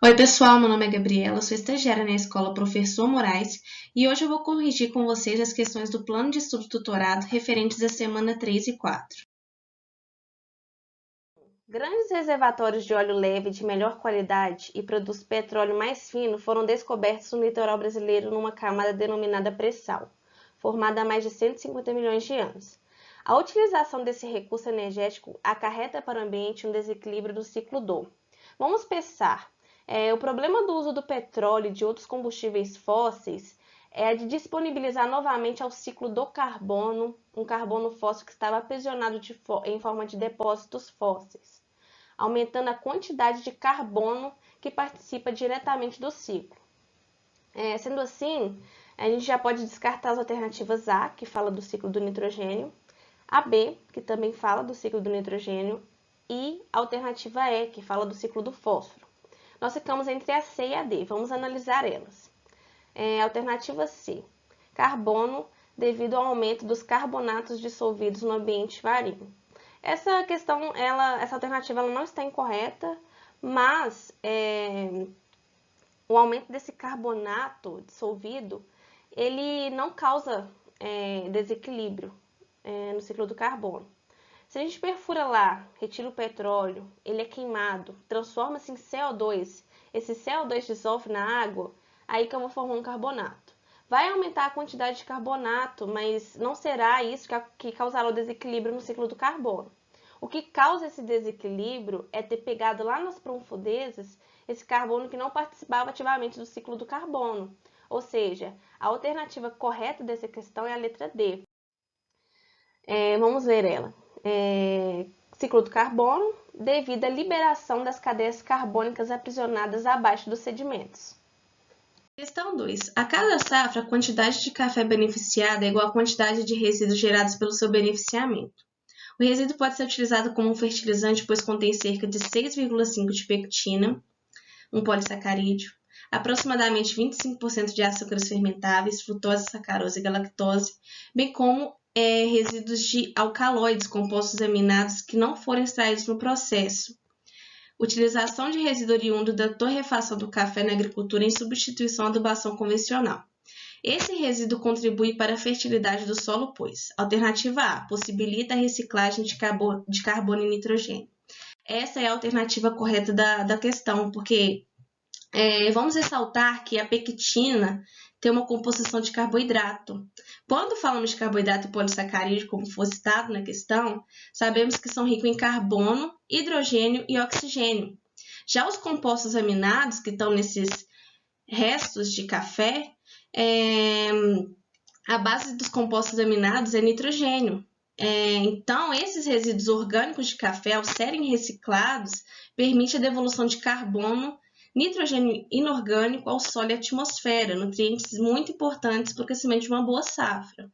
Oi, pessoal, meu nome é Gabriela, sou estagiária na escola Professor Moraes e hoje eu vou corrigir com vocês as questões do plano de estudo tutorado referentes à semana 3 e 4. Grandes reservatórios de óleo leve de melhor qualidade e produtos petróleo mais fino foram descobertos no litoral brasileiro numa camada denominada pré-sal, formada há mais de 150 milhões de anos. A utilização desse recurso energético acarreta para o ambiente um desequilíbrio do ciclo do. Vamos pensar, o problema do uso do petróleo e de outros combustíveis fósseis é a de disponibilizar novamente ao ciclo do carbono, um carbono fóssil que estava aprisionado em forma de depósitos fósseis, aumentando a quantidade de carbono que participa diretamente do ciclo. Sendo assim, a gente já pode descartar as alternativas A, que fala do ciclo do nitrogênio, a B, que também fala do ciclo do nitrogênio, e a alternativa E, que fala do ciclo do fósforo. Nós ficamos entre a C e a D, vamos analisar elas. Alternativa C, carbono devido ao aumento dos carbonatos dissolvidos no ambiente marinho. Essa questão, essa alternativa ela não está incorreta, mas o aumento desse carbonato dissolvido, ele não causa desequilíbrio no ciclo do carbono. Se a gente perfura lá, retira o petróleo, ele é queimado, transforma-se em CO2, esse CO2 dissolve na água, aí que eu vou formar um carbonato. Vai aumentar a quantidade de carbonato, mas não será isso que causará o desequilíbrio no ciclo do carbono. O que causa esse desequilíbrio é ter pegado lá nas profundezas esse carbono que não participava ativamente do ciclo do carbono. Ou seja, a alternativa correta dessa questão é a letra D. Vamos ver ela. Ciclo do carbono, devido à liberação das cadeias carbônicas aprisionadas abaixo dos sedimentos. Questão 2. A cada safra, a quantidade de café beneficiada é igual à quantidade de resíduos gerados pelo seu beneficiamento. O resíduo pode ser utilizado como um fertilizante, pois contém cerca de 6,5 de pectina, um polissacarídeo, aproximadamente 25% de açúcares fermentáveis, frutose, sacarose e galactose, bem como resíduos de alcaloides, compostos aminados que não foram extraídos no processo. Utilização de resíduo oriundo da torrefação do café na agricultura em substituição à adubação convencional. Esse resíduo contribui para a fertilidade do solo, pois, alternativa A, possibilita a reciclagem de carbono e nitrogênio. Essa é a alternativa correta da questão, porque vamos ressaltar que a pectina tem uma composição de carboidrato. Quando falamos de carboidrato e polissacarídeo, como foi citado na questão, sabemos que são ricos em carbono, hidrogênio e oxigênio. Já os compostos aminados, que estão nesses restos de café, a base dos compostos aminados é nitrogênio. Então, esses resíduos orgânicos de café, ao serem reciclados, permite a devolução de carbono, nitrogênio inorgânico ao solo e à atmosfera, nutrientes muito importantes para o crescimento de uma boa safra.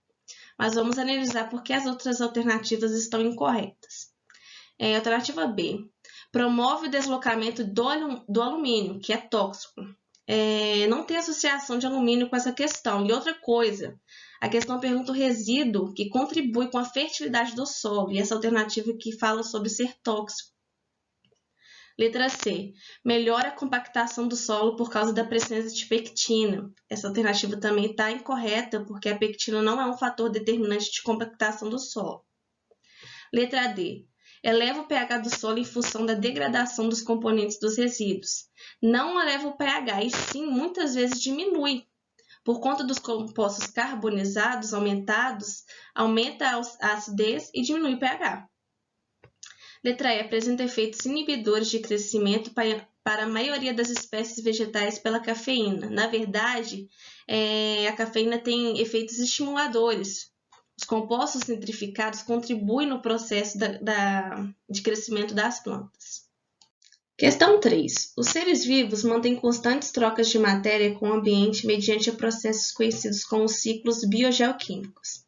Mas vamos analisar por que as outras alternativas estão incorretas. Alternativa B. Promove o deslocamento do alumínio, que é tóxico. Não tem associação de alumínio com essa questão. E outra coisa, a questão pergunta o resíduo que contribui com a fertilidade do solo, e essa alternativa que fala sobre ser tóxico. Letra C. Melhora a compactação do solo por causa da presença de pectina. Essa alternativa também está incorreta, porque a pectina não é um fator determinante de compactação do solo. Letra D. Eleva o pH do solo em função da degradação dos componentes dos resíduos. Não eleva o pH, e sim, muitas vezes diminui. Por conta dos compostos carbonizados aumentados, aumenta a acidez e diminui o pH. Letra E. Apresenta efeitos inibidores de crescimento para a maioria das espécies vegetais pela cafeína. Na verdade, a cafeína tem efeitos estimuladores. Os compostos nitrificados contribuem no processo de crescimento das plantas. Questão 3. Os seres vivos mantêm constantes trocas de matéria com o ambiente mediante processos conhecidos como ciclos biogeoquímicos.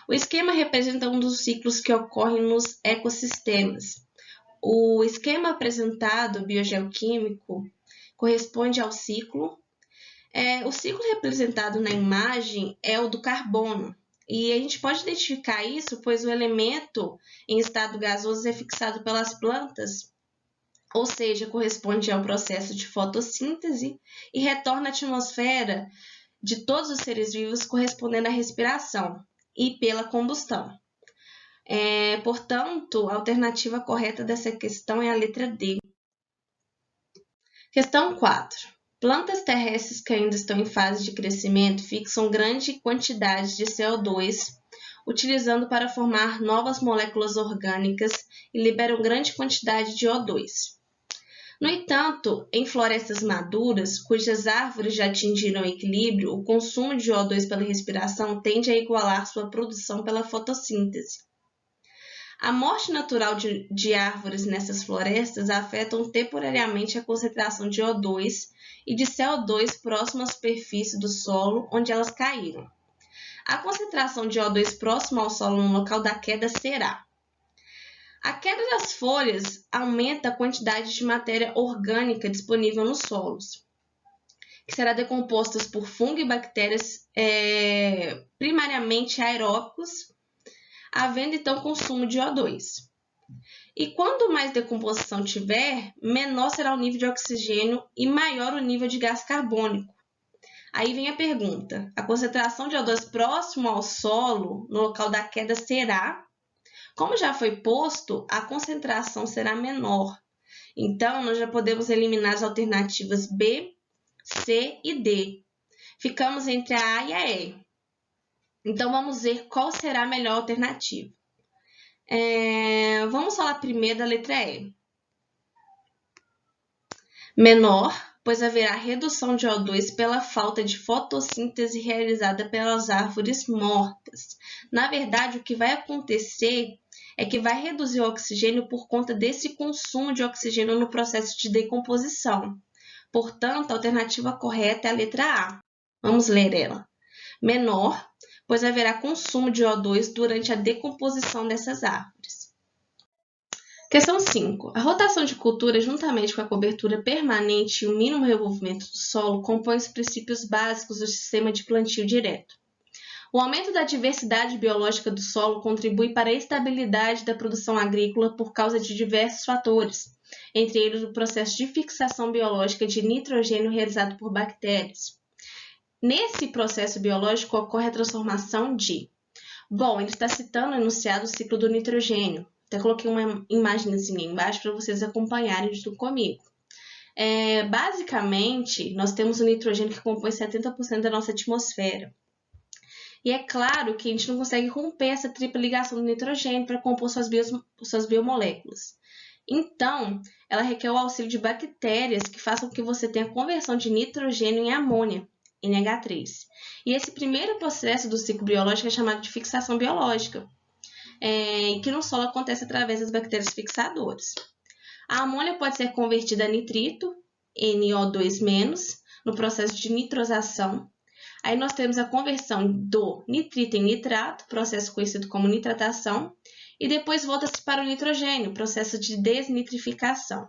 O esquema representa um dos ciclos que ocorrem nos ecossistemas. O esquema apresentado biogeoquímico corresponde ao ciclo. O ciclo representado na imagem é o do carbono. E a gente pode identificar isso, pois o elemento em estado gasoso é fixado pelas plantas ou seja, corresponde ao processo de fotossíntese, e retorna à atmosfera de todos os seres vivos, correspondendo à respiração e pela combustão. Portanto, a alternativa correta dessa questão é a letra D. Questão 4. Plantas terrestres que ainda estão em fase de crescimento fixam grande quantidade de CO2, utilizando para formar novas moléculas orgânicas e liberam grande quantidade de O2. No entanto, em florestas maduras, cujas árvores já atingiram o equilíbrio, o consumo de O2 pela respiração tende a igualar sua produção pela fotossíntese. A morte natural de árvores nessas florestas afetam temporariamente a concentração de O2 e de CO2 próximo à superfície do solo onde elas caíram. A concentração de O2 próximo ao solo no local da queda será: a queda das folhas aumenta a quantidade de matéria orgânica disponível nos solos, que será decomposta por fungo e bactérias primariamente aeróbicos, havendo então consumo de O2. E quanto mais decomposição tiver, menor será o nível de oxigênio e maior o nível de gás carbônico. Aí vem a pergunta: a concentração de O2 próximo ao solo, no local da queda, será? Como já foi posto, a concentração será menor. Então, nós já podemos eliminar as alternativas B, C e D. Ficamos entre a A e a E. Então, vamos ver qual será a melhor alternativa. Vamos falar primeiro da letra E. Menor, pois haverá redução de O2 pela falta de fotossíntese realizada pelas árvores mortas. Na verdade, o que vai acontecer é que vai reduzir o oxigênio por conta desse consumo de oxigênio no processo de decomposição. Portanto, a alternativa correta é a letra A. Vamos ler ela. Menor, pois haverá consumo de O2 durante a decomposição dessas árvores. Questão 5. A rotação de cultura, juntamente com a cobertura permanente e o mínimo revolvimento do solo, compõem os princípios básicos do sistema de plantio direto. O aumento da diversidade biológica do solo contribui para a estabilidade da produção agrícola por causa de diversos fatores, entre eles o processo de fixação biológica de nitrogênio realizado por bactérias. Nesse processo biológico ocorre a transformação de... Bom, ele está citando o enunciado do ciclo do nitrogênio. Até coloquei uma imagenzinha embaixo para vocês acompanharem junto comigo. Basicamente, nós temos o nitrogênio que compõe 70% da nossa atmosfera. E é claro que a gente não consegue romper essa tripla ligação do nitrogênio para compor suas biomoléculas. Então, ela requer o auxílio de bactérias que façam com que você tenha conversão de nitrogênio em amônia, NH3. E esse primeiro processo do ciclo biológico é chamado de fixação biológica, que no solo acontece através das bactérias fixadoras. A amônia pode ser convertida a nitrito, NO2-, no processo de nitrosação. Aí nós temos a conversão do nitrito em nitrato, processo conhecido como nitratação, e depois volta-se para o nitrogênio, processo de desnitrificação.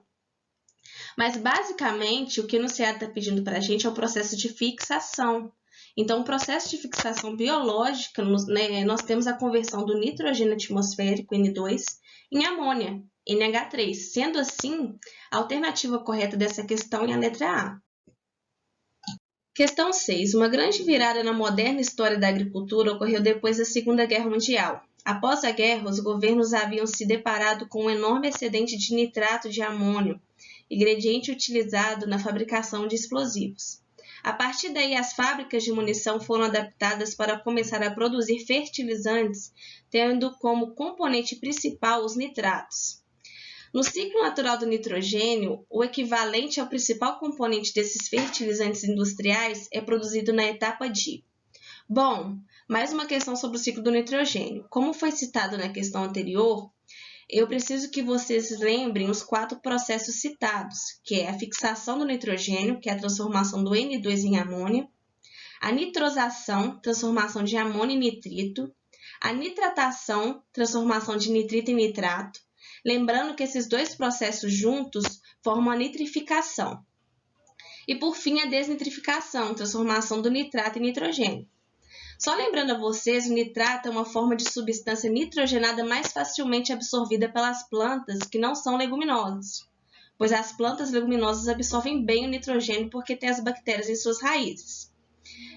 Mas, basicamente, o que o enunciado está pedindo para a gente é o processo de fixação. Então, o processo de fixação biológica, nós temos a conversão do nitrogênio atmosférico, N2, em amônia, NH3. Sendo assim, a alternativa correta dessa questão é a letra A. Questão 6. Uma grande virada na moderna história da agricultura ocorreu depois da Segunda Guerra Mundial. Após a guerra, os governos haviam se deparado com um enorme excedente de nitrato de amônio, ingrediente utilizado na fabricação de explosivos. A partir daí, as fábricas de munição foram adaptadas para começar a produzir fertilizantes, tendo como componente principal os nitratos. No ciclo natural do nitrogênio, o equivalente ao principal componente desses fertilizantes industriais é produzido na etapa de... Bom, mais uma questão sobre o ciclo do nitrogênio. Como foi citado na questão anterior, eu preciso que vocês lembrem os 4 processos citados, que é a fixação do nitrogênio, que é a transformação do N2 em amônia, a nitrosação, transformação de amônio em nitrito, a nitratação, transformação de nitrito em nitrato. Lembrando que esses 2 processos juntos formam a nitrificação. E, por fim, a desnitrificação, transformação do nitrato em nitrogênio. Só lembrando a vocês, o nitrato é uma forma de substância nitrogenada mais facilmente absorvida pelas plantas que não são leguminosas. pois as plantas leguminosas absorvem bem o nitrogênio porque têm as bactérias em suas raízes.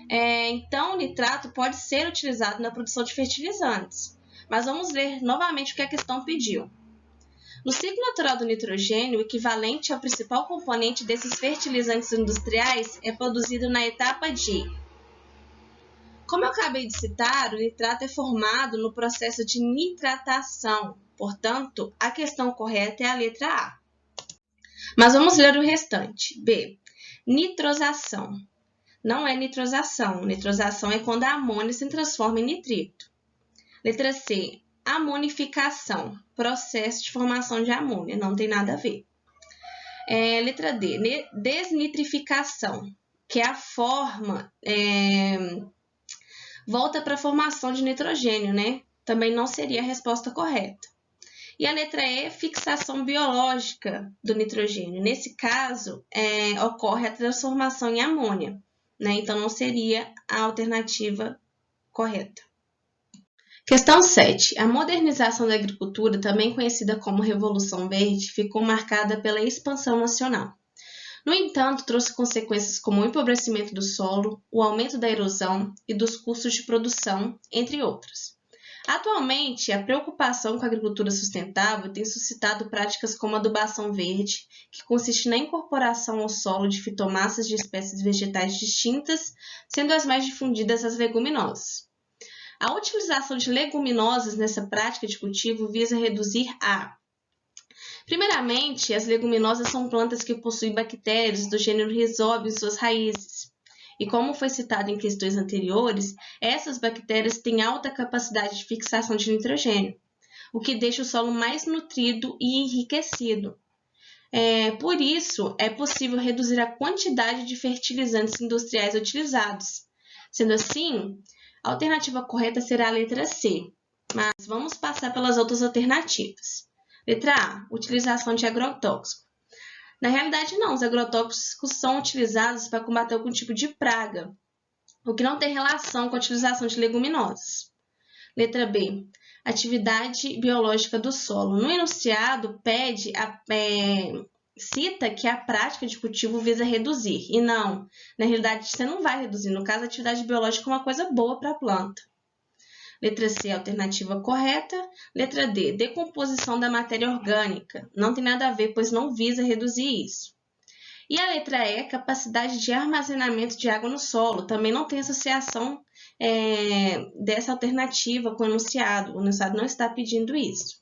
Então, o nitrato pode ser utilizado na produção de fertilizantes, mas vamos ver novamente o que a questão pediu. No ciclo natural do nitrogênio, o equivalente ao principal componente desses fertilizantes industriais é produzido na etapa de... Como eu acabei de citar, o nitrato é formado no processo de nitratação, portanto, a questão correta é a letra A. Mas vamos ler o restante. B. Nitrosação. Não é nitrosação. Nitrosação é quando a amônia se transforma em nitrito. Letra C. Amonificação. Processo de formação de amônia. Não tem nada a ver. Letra D. Desnitrificação, que é a forma... volta para a formação de nitrogênio, né? Também não seria a resposta correta. E a letra E, fixação biológica do nitrogênio. Nesse caso, ocorre a transformação em amônia, né? Então, não seria a alternativa correta. Questão 7. A modernização da agricultura, também conhecida como Revolução Verde, ficou marcada pela expansão nacional. No entanto, trouxe consequências como o empobrecimento do solo, o aumento da erosão e dos custos de produção, entre outras. Atualmente, a preocupação com a agricultura sustentável tem suscitado práticas como a adubação verde, que consiste na incorporação ao solo de fitomassas de espécies vegetais distintas, sendo as mais difundidas as leguminosas. A utilização de leguminosas nessa prática de cultivo visa reduzir Primeiramente, as leguminosas são plantas que possuem bactérias do gênero Rhizóbio em suas raízes. E como foi citado em questões anteriores, essas bactérias têm alta capacidade de fixação de nitrogênio, o que deixa o solo mais nutrido e enriquecido. Por isso, é possível reduzir a quantidade de fertilizantes industriais utilizados. Sendo assim, a alternativa correta será a letra C, mas vamos passar pelas outras alternativas. Letra A, utilização de agrotóxico. Na realidade, não, os agrotóxicos são utilizados para combater algum tipo de praga, o que não tem relação com a utilização de leguminosas. Letra B, atividade biológica do solo. No enunciado, cita que a prática de cultivo visa reduzir, e não, na realidade, você não vai reduzir. No caso, a atividade biológica é uma coisa boa para a planta. Letra C, alternativa correta. Letra D, decomposição da matéria orgânica. Não tem nada a ver, pois não visa reduzir isso. E a letra E, capacidade de armazenamento de água no solo. Também não tem associação dessa alternativa com o enunciado. O enunciado não está pedindo isso.